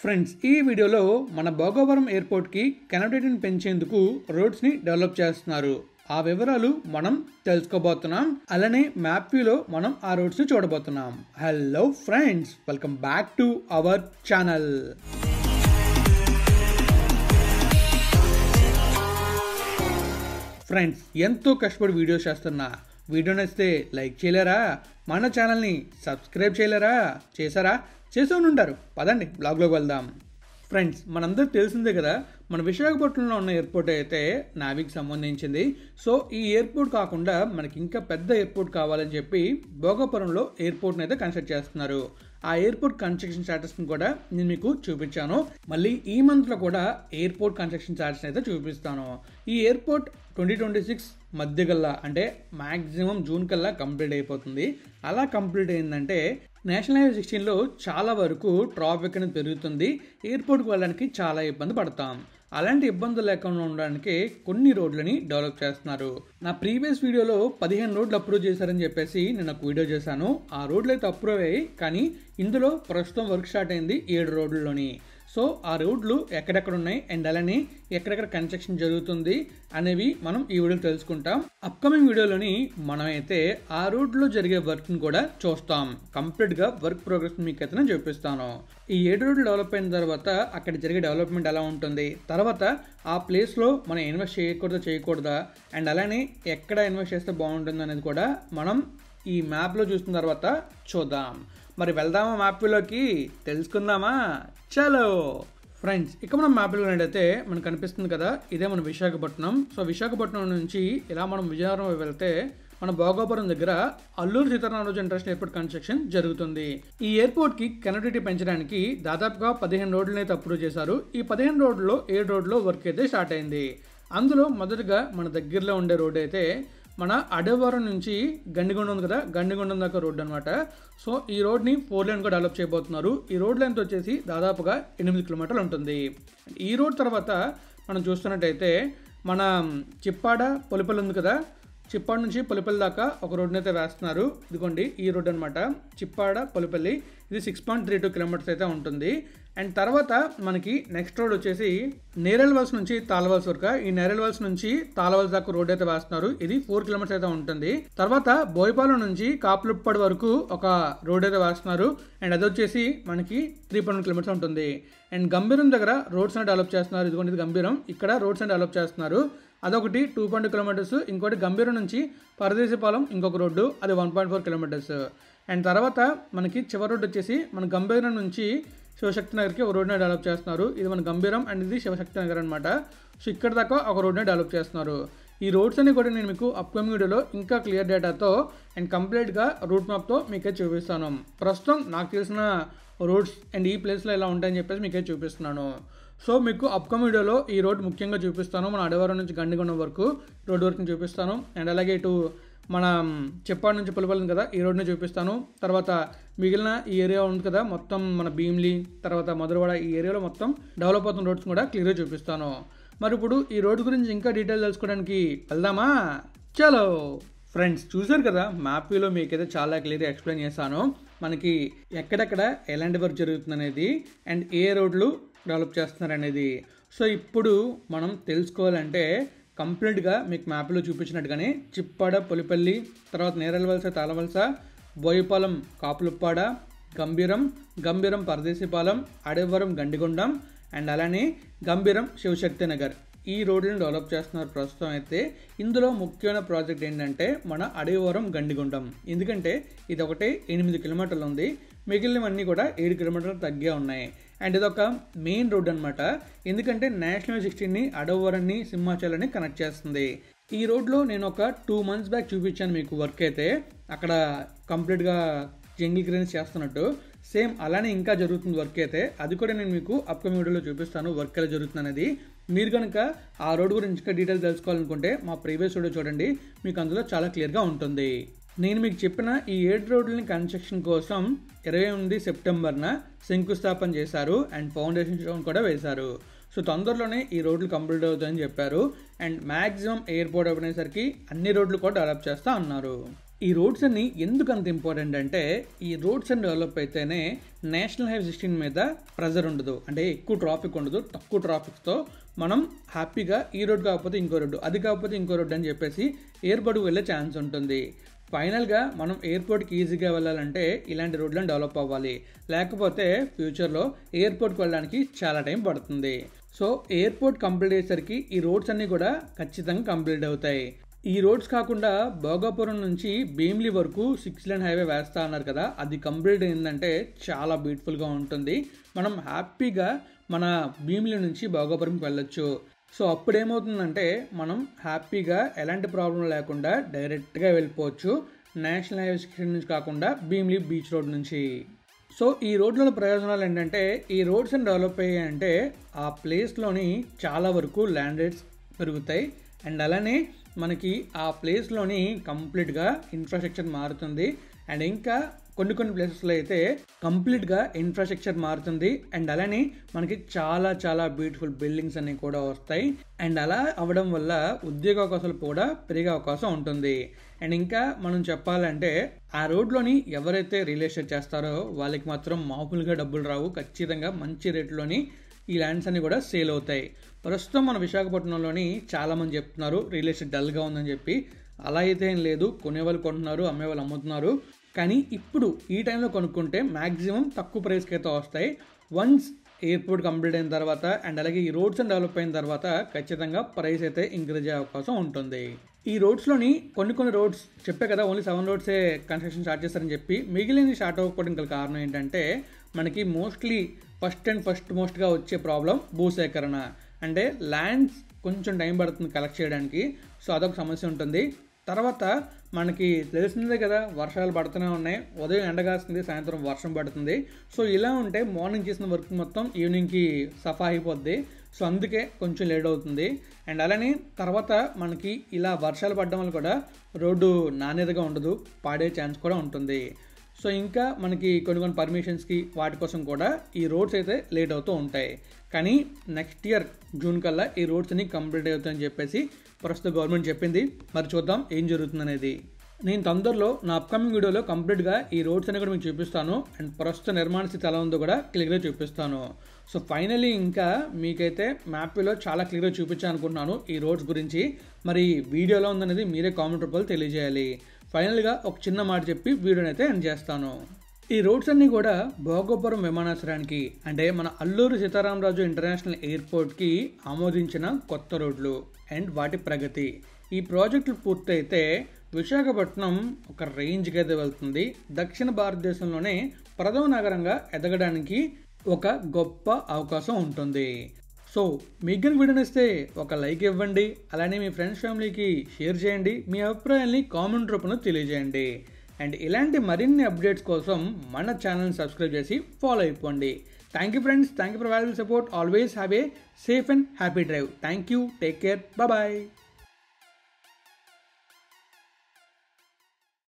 Friends ఈ వీడియోలో మన భోగవరం ఎయిర్పోర్ట్కి కనెక్టివిటీని పెంచేందుకు రోడ్స్ని డెవలప్ చేస్తున్నారు. ఆ వివరాలు మనం తెలుసుకోబోతున్నాం. అలానే మ్యాప్ వ్యూలో మనం ఆ రోడ్స్ని చూడబోతున్నాం. Hello friends, welcome back to our channel. Friends, ఎంతో కష్టపడి వీడియోస్ చేస్తున్నా. వీడియో నచ్చితే లైక్ చేయలేరా? మన ఛానల్ని సబ్స్క్రైబ్ చేయలేరా? చేశారా? చేసే ఉంటారు. పదండి బ్లాగ్లోకి వెళ్దాం. ఫ్రెండ్స్, మనందరికి తెలిసిందే కదా, మన విశాఖపట్నంలో ఉన్న ఎయిర్పోర్ట్ అయితే నావీకి సంబంధించింది. సో ఈ ఎయిర్పోర్ట్ కాకుండా మనకి ఇంకా పెద్ద ఎయిర్పోర్ట్ కావాలని చెప్పి భోగాపురంలో ఎయిర్పోర్ట్ని అయితే కన్స్ట్రక్ట్ చేస్తున్నారు. ఆ ఎయిర్పోర్ట్ కన్స్ట్రక్షన్ స్టాటస్ని కూడా నేను మీకు చూపించాను. మళ్ళీ ఈ మంత్లో కూడా ఎయిర్పోర్ట్ కన్స్ట్రక్షన్ స్టాటస్ని అయితే చూపిస్తాను. ఈ ఎయిర్పోర్ట్ 2026 మధ్య కల్లా, అంటే మ్యాక్సిమం జూన్ కల్లా కంప్లీట్ అయిపోతుంది. అలా కంప్లీట్ అయిందంటే నేషనల్ హైవే 16లో చాలా వరకు ట్రాఫిక్ అనేది పెరుగుతుంది. ఎయిర్పోర్ట్కి వెళ్ళడానికి చాలా ఇబ్బంది పడతాం. అలాంటి ఇబ్బందులు లేకుండా ఉండడానికి కొన్ని రోడ్లని డెవలప్ చేస్తున్నారు. నా ప్రీవియస్ వీడియోలో 15 రోడ్లు అప్రూవ్ చేశారని చెప్పేసి నేను ఒక వీడియో చేశాను. ఆ రోడ్లు అయితే అప్రూవ్ అయ్యాయి, కానీ ఇందులో ప్రస్తుతం వర్క్ స్టార్ట్ అయింది 7 రోడ్లలోని. సో ఆ రోడ్లు ఎక్కడెక్కడ ఉన్నాయి అండ్ అలానే ఎక్కడెక్కడ కన్స్ట్రక్షన్ జరుగుతుంది అనేవి మనం ఈ వీడియోలో తెలుసుకుంటాం. అప్కమింగ్ వీడియోలోని మనమైతే ఆ రోడ్లో జరిగే వర్క్ని కూడా చూస్తాం. కంప్లీట్గా వర్క్ ప్రోగ్రెస్ మీకు అయితే నేను చూపిస్తాను. ఈ 7 రోడ్లు డెవలప్ అయిన తర్వాత అక్కడ జరిగే డెవలప్మెంట్ ఎలా ఉంటుంది, తర్వాత ఆ ప్లేస్లో మనం ఇన్వెస్ట్ చేయకూడదా అండ్ అలానే ఎక్కడ ఇన్వెస్ట్ చేస్తే బాగుంటుంది అనేది కూడా మనం ఈ మ్యాప్లో చూసిన తర్వాత చూద్దాం. మరి వెళ్దామా మ్యాప్లోకి, తెలుసుకుందామా? చలో ఫ్రెండ్స్, ఇక మనం మ్యాప్లో అయితే మనకు కనిపిస్తుంది కదా, ఇదే మన విశాఖపట్నం. సో విశాఖపట్నం నుంచి ఇలా మనం విజయనగరం వెళ్తే మన భోగాపురం దగ్గర Alluri Sitaramaraju international airport construction జరుగుతుంది. ఈ ఎయిర్పోర్ట్ కి కనెక్టివిటీ పెంచడానికి దాదాపుగా 15 రోడ్లను అయితే అప్రూవ్ చేశారు. ఈ 15 రోడ్లలో 7 రోడ్లో వర్క్ అయితే స్టార్ట్ అయింది. అందులో మొదటగా మన దగ్గరలో ఉండే రోడ్ అయితే మన అడవరం నుంచి గండిగొండ ఉంది కదా, గండిగొండం దాకా రోడ్ అనమాట. సో ఈ రోడ్ని 4 లేన్గా డెవలప్ చేయబోతున్నారు. ఈ రోడ్ లెంత్ వచ్చేసి దాదాపుగా 8 కిలోమీటర్లు ఉంటుంది. ఈ రోడ్ తర్వాత మనం చూస్తున్నట్టయితే మన చిప్పాడ పొలిపల్లి ఉంది కదా, చిప్పాడ నుంచి పొలిపల్లి దాకా ఒక రోడ్ని అయితే వేస్తున్నారు. ఇదిగోండి ఈ రోడ్ అనమాట, చిప్పాడ పొలిపల్లి. ఇది 6.32 కిలోమీటర్స్ అయితే ఉంటుంది. అండ్ తర్వాత మనకి నెక్స్ట్ రోడ్ వచ్చేసి నేరేళ్వలస నుంచి తాళవలస వరకు. ఈ నేరేళ్వలస నుంచి తాళవలస దాకా రోడ్ అయితే వేస్తున్నారు. ఇది 4 కిలోమీటర్స్ అయితే ఉంటుంది. తర్వాత బోయపాలెం నుంచి కాపులుప్పటి వరకు ఒక రోడ్ అయితే వేస్తున్నారు. అండ్ అది వచ్చేసి మనకి 3.1 కిలోమీటర్స్ ఉంటుంది. అండ్ గంభీరం దగ్గర రోడ్స్ అని డెవలప్ చేస్తున్నారు. ఇదిగోండి ఇది గంభీరం, ఇక్కడ రోడ్స్ అని డెవలప్ చేస్తున్నారు. అదొకటి 2.2 కిలోమీటర్స్. ఇంకోటి గంభీరం నుంచి పరదేశీపాలెం ఇంకొక రోడ్డు, అది 1.4 కిలోమీటర్స్. అండ్ తర్వాత మనకి చివరి రోడ్డు వచ్చేసి మన గంభీరం నుంచి శివశక్తి నగర్కి ఒక రోడ్ని డెవలప్ చేస్తున్నారు. ఇది మన గంభీరం అండ్ ఇది శివశక్తి నగర్ అనమాట. సో ఇక్కడ దాకా ఒక రోడ్ని డెవలప్ చేస్తున్నారు. ఈ రోడ్స్ అన్ని కూడా నేను మీకు అప్కమింగ్ వీడియోలో ఇంకా క్లియర్ డేటాతో అండ్ కంప్లీట్గా రూట్ మ్యాప్తో మీకే చూపిస్తాను. ప్రస్తుతం నాకు తెలిసిన రోడ్స్ అండ్ ఈ ప్లేస్లో ఎలా ఉంటాయని చెప్పేసి మీకే చూపిస్తున్నాను. సో మీకు అప్కమింగ్ వీడియోలో ఈ రోడ్ ముఖ్యంగా చూపిస్తాను. మన అడవరం నుంచి గండిగొండం వరకు రోడ్ వర్క్ని చూపిస్తాను. అండ్ అలాగే ఇటు మన చెప్పాడు నుంచి పొలిపల్లి కదా, ఈ రోడ్ని చూపిస్తాను. తర్వాత మిగిలిన ఈ ఏరియా ఉంది కదా మొత్తం, మన భీమ్లీ తర్వాత మధురవాడ, ఈ ఏరియాలో మొత్తం డెవలప్ అవుతున్న రోడ్స్ కూడా క్లియర్గా చూపిస్తాను. మరి ఇప్పుడు ఈ రోడ్ గురించి ఇంకా డీటెయిల్ తెలుసుకోవడానికి వెళ్దామా? చలో ఫ్రెండ్స్, చూసారు కదా మ్యాప్ వ్యూలో మీకైతే చాలా క్లియర్గా ఎక్స్ప్లెయిన్ చేస్తాను. మనకి ఎక్కడెక్కడ ఎలాంటి వర్క్ జరుగుతుంది అనేది అండ్ ఏ రోడ్లు డెవలప్ చేస్తున్నారు అనేది. సో ఇప్పుడు మనం తెలుసుకోవాలంటే కంప్లీట్గా మీకు మ్యాప్లో చూపించినట్టుగానే చిప్పాడ పొలిపల్లి, తర్వాత నేరేళ్వలస తాళవలస, బోయపాలెం కాపులుప్పాడ, గంభీరం పరదేశీపాలెం, అడవరం గండిగొండం అండ్ అలానే గంభీరం శివశక్తి నగర్, ఈ రోడ్లను డెవలప్ చేస్తున్నారు ప్రస్తుతం అయితే. ఇందులో ముఖ్యమైన ప్రాజెక్ట్ ఏంటంటే మన అడవరం గండిగొండం. ఎందుకంటే ఇది ఒకటే 8 కిలోమీటర్లు ఉంది, మిగిలినవన్నీ కూడా 7 కిలోమీటర్లు తగ్గే ఉన్నాయి. అండ్ ఇదొక మెయిన్ రోడ్ అనమాట, ఎందుకంటే నేషనల్ 16ని అడవరాన్ని సింహాచలాన్ని కనెక్ట్ చేస్తుంది. ఈ రోడ్లో నేను ఒక 2 months బ్యాక్ చూపించాను మీకు వర్క్ అయితే, అక్కడ కంప్లీట్గా జంగిల్ క్లియరెన్స్ చేస్తున్నట్టు. సేమ్ అలానే ఇంకా జరుగుతుంది వర్క్ అయితే, అది కూడా నేను మీకు అప్కమింగ్ వీడియోలో చూపిస్తాను వర్క్ ఎలా జరుగుతుంది అనేది. మీరు కనుక ఆ రోడ్ గురించి ఇంకా డీటెయిల్స్ తెలుసుకోవాలనుకుంటే మా ప్రీవియస్ వీడియో చూడండి, మీకు అందులో చాలా క్లియర్గా ఉంటుంది. నేను మీకు చెప్పిన ఈ 7 రోడ్లని కన్స్ట్రక్షన్ కోసం 28 సెప్టెంబర్న శంకుస్థాపన చేశారు అండ్ ఫౌండేషన్ స్టోన్ కూడా వేశారు. సో తొందరలోనే ఈ రోడ్లు కంప్లీట్ అవుతాయని చెప్పారు. అండ్ మ్యాక్సిమం ఎయిర్పోర్ట్ అయిపోయేసరికి అన్ని రోడ్లు కూడా డెవలప్ చేస్తూ ఉన్నారు. ఈ రోడ్స్ అన్ని ఎందుకు అంత ఇంపార్టెంట్ అంటే ఈ రోడ్స్ అన్ని డెవలప్ అయితేనే నేషనల్ హైవే 16 మీద ప్రెజర్ ఉండదు, అంటే ఎక్కువ ట్రాఫిక్ ఉండదు. తక్కువ ట్రాఫిక్తో మనం హ్యాపీగా ఈ రోడ్ కాకపోతే ఇంకో రోడ్డు, అది కాకపోతే ఇంకో రోడ్డు అని చెప్పేసి ఎయిర్పోర్ట్కి వెళ్ళే ఛాన్స్ ఉంటుంది. ఫైనల్గా మనం ఎయిర్పోర్ట్కి ఈజీగా వెళ్ళాలంటే ఇలాంటి రోడ్లను డెవలప్ అవ్వాలి, లేకపోతే ఫ్యూచర్లో ఎయిర్పోర్ట్కి వెళ్ళడానికి చాలా టైం పడుతుంది. సో ఎయిర్పోర్ట్ కంప్లీట్ అయ్యేసరికి ఈ రోడ్స్ అన్నీ కూడా ఖచ్చితంగా కంప్లీట్ అవుతాయి. ఈ రోడ్స్ కాకుండా భోగాపురం నుంచి భీమిలి వరకు 6 లేన్ హైవే వేస్తా అన్నారు కదా, అది కంప్లీట్ అయిందంటే చాలా బ్యూటిఫుల్గా ఉంటుంది. మనం హ్యాపీగా మన భీమిలి నుంచి భోగాపురంకి వెళ్ళొచ్చు. సో అప్పుడు ఏమవుతుందంటే మనం హ్యాపీగా ఎలాంటి ప్రాబ్లం లేకుండా డైరెక్ట్గా వెళ్ళిపోవచ్చు నేషనల్ హైవే 16 నుంచి కాకుండా భీమిలి బీచ్ రోడ్ నుంచి. సో ఈ రోడ్ల ప్రయోజనాలు ఏంటంటే ఈ రోడ్స్ అని డెవలప్ అయ్యాయంటే ఆ ప్లేస్లోని చాలా వరకు ల్యాండ్ రేట్స్ పెరుగుతాయి. అండ్ అలానే మనకి ఆ ప్లేస్లోని కంప్లీట్గా ఇన్ఫ్రాస్ట్రక్చర్ మారుతుంది. అండ్ ఇంకా కొన్ని ప్లేసెస్లో అయితే కంప్లీట్గా ఇన్ఫ్రాస్ట్రక్చర్ మారుతుంది. అండ్ అలానే మనకి చాలా చాలా బ్యూటిఫుల్ బిల్డింగ్స్ అన్ని కూడా వస్తాయి. అండ్ అలా అవ్వడం వల్ల ఉద్యోగ అవకాశాలు కూడా పెరిగే అవకాశం ఉంటుంది. అండ్ ఇంకా మనం చెప్పాలంటే ఆ రోడ్లోని ఎవరైతే రియల్ ఎస్టేట్ చేస్తారో వాళ్ళకి మాత్రం మామూలుగా డబ్బులు రావు, ఖచ్చితంగా మంచి రేట్లోని ఈ ల్యాండ్స్ అన్ని కూడా సేల్ అవుతాయి. ప్రస్తుతం మన విశాఖపట్నంలోని చాలామంది చెప్తున్నారు రియల్ ఎస్టేట్ డల్గా ఉందని చెప్పి. అలా అయితే ఏం లేదు, కొనేవాళ్ళు కొంటున్నారు, అమ్మేవాళ్ళు అమ్ముతున్నారు. కానీ ఇప్పుడు ఈ టైంలో కొనుక్కుంటే మ్యాక్సిమం తక్కువ ప్రైస్కి అయితే వస్తాయి. వన్స్ ఎయిర్పోర్ట్ కంప్లీట్ అయిన తర్వాత అండ్ అలాగే ఈ రోడ్స్ అని డెవలప్ అయిన తర్వాత ఖచ్చితంగా ప్రైస్ అయితే ఇంక్రీజ్ అయ్యే అవకాశం ఉంటుంది. ఈ రోడ్స్లోని కొన్ని రోడ్స్ చెప్పే కదా ఓన్లీ 7 రోడ్సే కన్స్ట్రక్షన్ స్టార్ట్ చేస్తారని చెప్పి, మిగిలిన స్టార్ట్ అవ్వకపోవడం గల కారణం ఏంటంటే మనకి మోస్ట్లీ ఫస్ట్ మోస్ట్గా వచ్చే ప్రాబ్లం భూసేకరణ. అంటే ల్యాండ్స్ కొంచెం టైం పడుతుంది కలెక్ట్ చేయడానికి, సో అదొక సమస్య ఉంటుంది. తర్వాత మనకి తెలిసిందే కదా వర్షాలు పడుతూనే ఉన్నాయి, ఉదయం ఎండగాస్తుంది, సాయంత్రం వర్షం పడుతుంది. సో ఇలా ఉంటే మార్నింగ్ చేసిన వర్క్ మొత్తం ఈవినింగ్కి సఫా అయిపోద్ది. సో అందుకే కొంచెం లేట్ అవుతుంది. అండ్ అలానే తర్వాత మనకి ఇలా వర్షాలు పడడం వల్ల కూడా రోడ్డు నాణ్యతగా ఉండదు, పాడే ఛాన్స్ కూడా ఉంటుంది. సో ఇంకా మనకి కొన్ని పర్మిషన్స్కి వాటి కోసం కూడా ఈ రోడ్స్ అయితే లేట్ అవుతూ ఉంటాయి. కానీ నెక్స్ట్ ఇయర్ జూన్ కల్లా ఈ రోడ్స్ అన్ని కంప్లీట్ అవుతాయని చెప్పేసి ప్రస్తుత గవర్నమెంట్ చెప్పింది. మరి చూద్దాం ఏం జరుగుతుందనేది. నేను తొందరలో నా అప్కమింగ్ వీడియోలో కంప్లీట్గా ఈ రోడ్స్ అన్ని కూడా మీకు చూపిస్తాను. అండ్ ప్రస్తుత నిర్మాణ స్థితి ఎలా ఉందో కూడా క్లియర్గా చూపిస్తాను. సో ఫైనలీ ఇంకా మీకైతే మ్యాప్లో చాలా క్లియర్గా చూపించాను అనుకుంటున్నాను ఈ రోడ్స్ గురించి. మరి వీడియోలో ఉందనేది మీరే కామెంట్ రూపంలో తెలియజేయాలి. ఫైనల్గా ఒక చిన్న మాట చెప్పి వీడియోని అయితే ఎండ్ చేస్తాను. ఈ రోడ్స్ అన్నీ కూడా భోగాపురం విమానాశ్రయానికి అంటే మన అల్లూరి సీతారామరాజు ఇంటర్నేషనల్ ఎయిర్పోర్ట్కి ఆమోదించిన కొత్త రోడ్లు అండ్ వాటి ప్రగతి. ఈ ప్రాజెక్టులు పూర్తయితే విశాఖపట్నం ఒక రేంజ్కి అయితే వెళ్తుంది. దక్షిణ భారతదేశంలోనే ప్రథమ నగరంగా ఎదగడానికి ఒక గొప్ప అవకాశం ఉంటుంది. సో మీకు వీడియో నచ్చితే ఒక లైక్ ఇవ్వండి, అలానే మీ ఫ్రెండ్స్ ఫ్యామిలీకి షేర్ చేయండి, మీ అభిప్రాయాల్ని కామెంట్ రూపంలో తెలియజేయండి. అండ్ ఇలాంటి మరిన్ని అప్డేట్స్ కోసం మన ఛానల్ని సబ్స్క్రైబ్ చేసి ఫాలో అయిపోండి. Thank you friends, thank you for valuable support. Always have a safe and happy drive. Thank you, take care, bye.